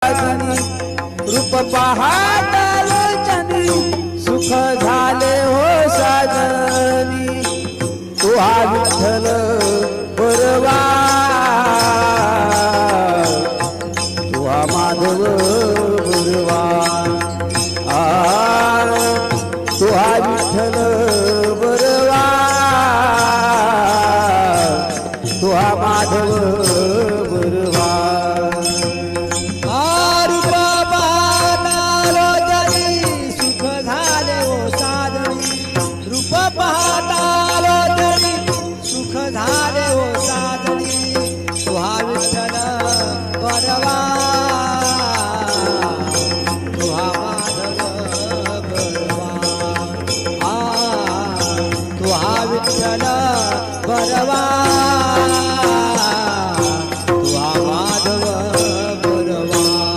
काजनी रूप पाहत लोचनी सुख झाले हो साजनी तू हा विठ्ठल बरवा तू हा माधव बरवा